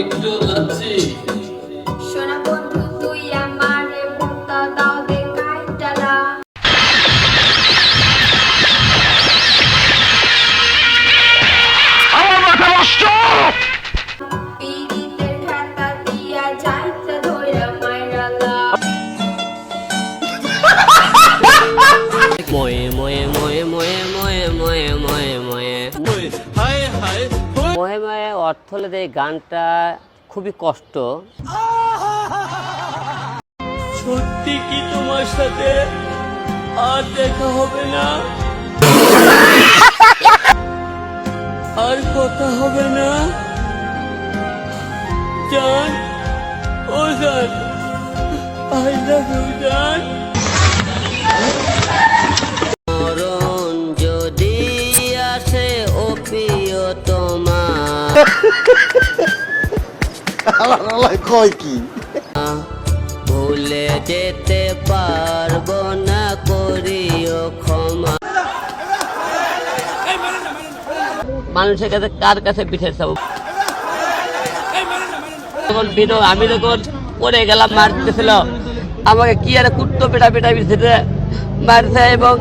একটু যাচ্ছি। সোনা বন্ধু তুই আমারে ভুক্তা দাও দে কাইটালা। আমার মাথা নষ্ট। পীড়িতের খাতা দিয়া যাইতে ধইরা মাইরালা। ময়ে ময়ে ময়ে ময়ে ময়ে ময়ে ময়ে ময়ে হায় হায় ময়ে ময়ে অর্থ হলে এই গানটা খুবই কষ্ট। সত্যি কি তোমার সাথে আর দেখা হবে না, আর কথা হবে না? জান, ও জান, আই লাভ ইউ জান। মরণ যদি আসে ও প্রিয় তোমার, কয় কি ভুলে যেতে পারবো না, করিও ক্ষমা। মানুষের কাছে কার কাছে পিঠে চাবো? আমি যখন পড়ে গেলাম মারতেছিল আমাকে কি আরে কুট্টো পেটা পেটা পিছিয়ে মারছে এবং